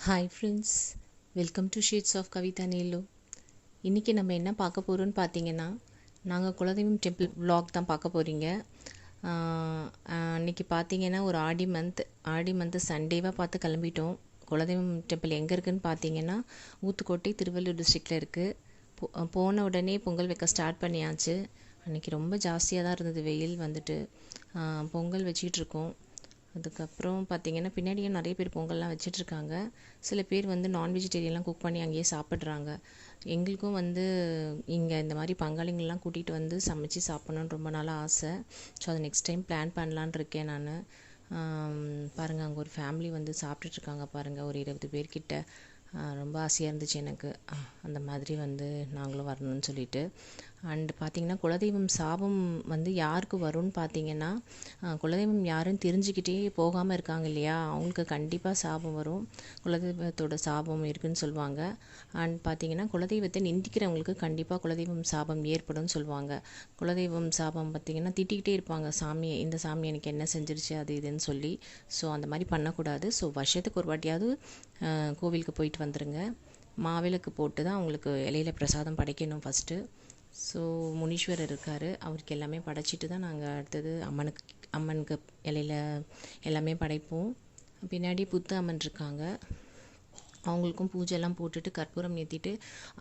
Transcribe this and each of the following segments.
Hi friends, welcome to shades of Kavitha Neelu. இன்றைக்கி நம்ம என்ன பார்க்க போகிறோன்னு பார்த்தீங்கன்னா, நாங்கள் குலதெய்வம் டெம்பிள் vlog தான் பார்க்க போகிறீங்க. அன்றைக்கி பார்த்தீங்கன்னா ஒரு ஆடி மந்த்து சண்டேவாக பார்த்து கிளம்பிட்டோம். குலதெய்வம் டெம்பிள் எங்கே இருக்குதுன்னு பார்த்தீங்கன்னா ஊத்துக்கோட்டை, திருவள்ளூர் டிஸ்ட்ரிக்டில் இருக்குது. போன உடனே பொங்கல் வைக்க ஸ்டார்ட் பண்ணியாச்சு. அன்றைக்கி ரொம்ப ஜாஸ்தியாக தான் இருந்தது வெயில் வந்துட்டு. பொங்கல் வச்சிட்ருக்கோம். அதுக்கப்புறம் பார்த்திங்கன்னா பின்னாடியும் நிறைய பேர் பொங்கல்லாம் வச்சிட்ருக்காங்க. சில பேர் வந்து நான் வெஜிடேரியன்லாம் குக் பண்ணி அங்கேயே சாப்பிட்றாங்க. எங்களுக்கும் வந்து இங்கே இந்த மாதிரி பங்காளிங்கள்லாம் கூட்டிகிட்டு வந்து சமைச்சு சாப்பிட்ணுன்னு ரொம்ப நாளாக ஆசை. ஸோ அதை நெக்ஸ்ட் டைம் பிளான் பண்ணலான் இருக்கேன் நான். பாருங்கள், அங்கே ஒரு ஃபேமிலி வந்து சாப்பிட்டுட்ருக்காங்க பாருங்கள், ஒரு 20 பேர்கிட்ட. ரொம்ப ஆசையாக இருந்துச்சு எனக்கு. அந்த மாதிரி வந்து நாங்களும் வரணும்னு சொல்லிட்டு. அண்டு பார்த்திங்கன்னா குலதெய்வம் சாபம் வந்து யாருக்கு வரும்னு பார்த்திங்கன்னா, குலதெய்வம் யாருன்னு தெரிஞ்சுக்கிட்டே போகாமல் இருக்காங்க இல்லையா, அவங்களுக்கு கண்டிப்பாக சாபம் வரும். குலதெய்வத்தோட சாபம் இருக்குதுன்னு சொல்லுவாங்க. அண்ட் பார்த்திங்கன்னா குலதெய்வத்தை நிந்திக்கிறவங்களுக்கு கண்டிப்பாக குலதெய்வம் சாபம் ஏற்படும்னு சொல்லுவாங்க. குலதெய்வம் சாபம் பார்த்திங்கன்னா திட்டிக்கிட்டே இருப்பாங்க சாமியை, இந்த சாமி எனக்கு என்ன செஞ்சிருச்சு அது இதுன்னு சொல்லி. ஸோ அந்த மாதிரி பண்ணக்கூடாது. ஸோ வருஷத்துக்கு ஒரு வாட்டியாவது கோவிலுக்கு போயிட்டு வந்துடுங்க. மாவிளக்கு போட்டு தான் அவங்களுக்கு இலையில பிரசாதம் படைக்கணும் ஃபஸ்ட்டு. ஸோ முனீஸ்வரர் இருக்கார், அவருக்கு எல்லாமே படைச்சிட்டு தான் நாங்கள் அடுத்தது அம்மனுக்கு இலையில எல்லாமே படைப்போம். பின்னாடி புத்த அம்மன் இருக்காங்க, அவங்களுக்கும் பூஜைலாம் போட்டுட்டு கற்பூரம் ஏற்றிட்டு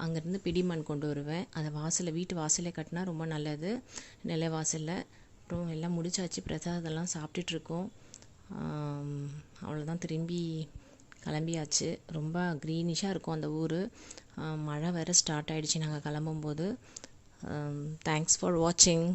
அங்கேருந்து பிடிமண் கொண்டு வருவேன். அதை வீட்டு வாசலில் கட்டினா ரொம்ப நல்லது, நில வாசலில். அப்புறம் எல்லாம் முடிச்சாச்சு, பிரசாதம்லாம் சாப்பிட்டுட்ருக்கோம். அவ்வளோதான், திரும்பி கிளம்பியாச்சு. ரொம்ப க்ரீனிஷாக இருக்கும் அந்த ஊர். மழை வேறு ஸ்டார்ட் ஆகிடுச்சு நாங்கள் கிளம்பும்போது. தேங்க்ஸ் ஃபார் வாட்சிங்.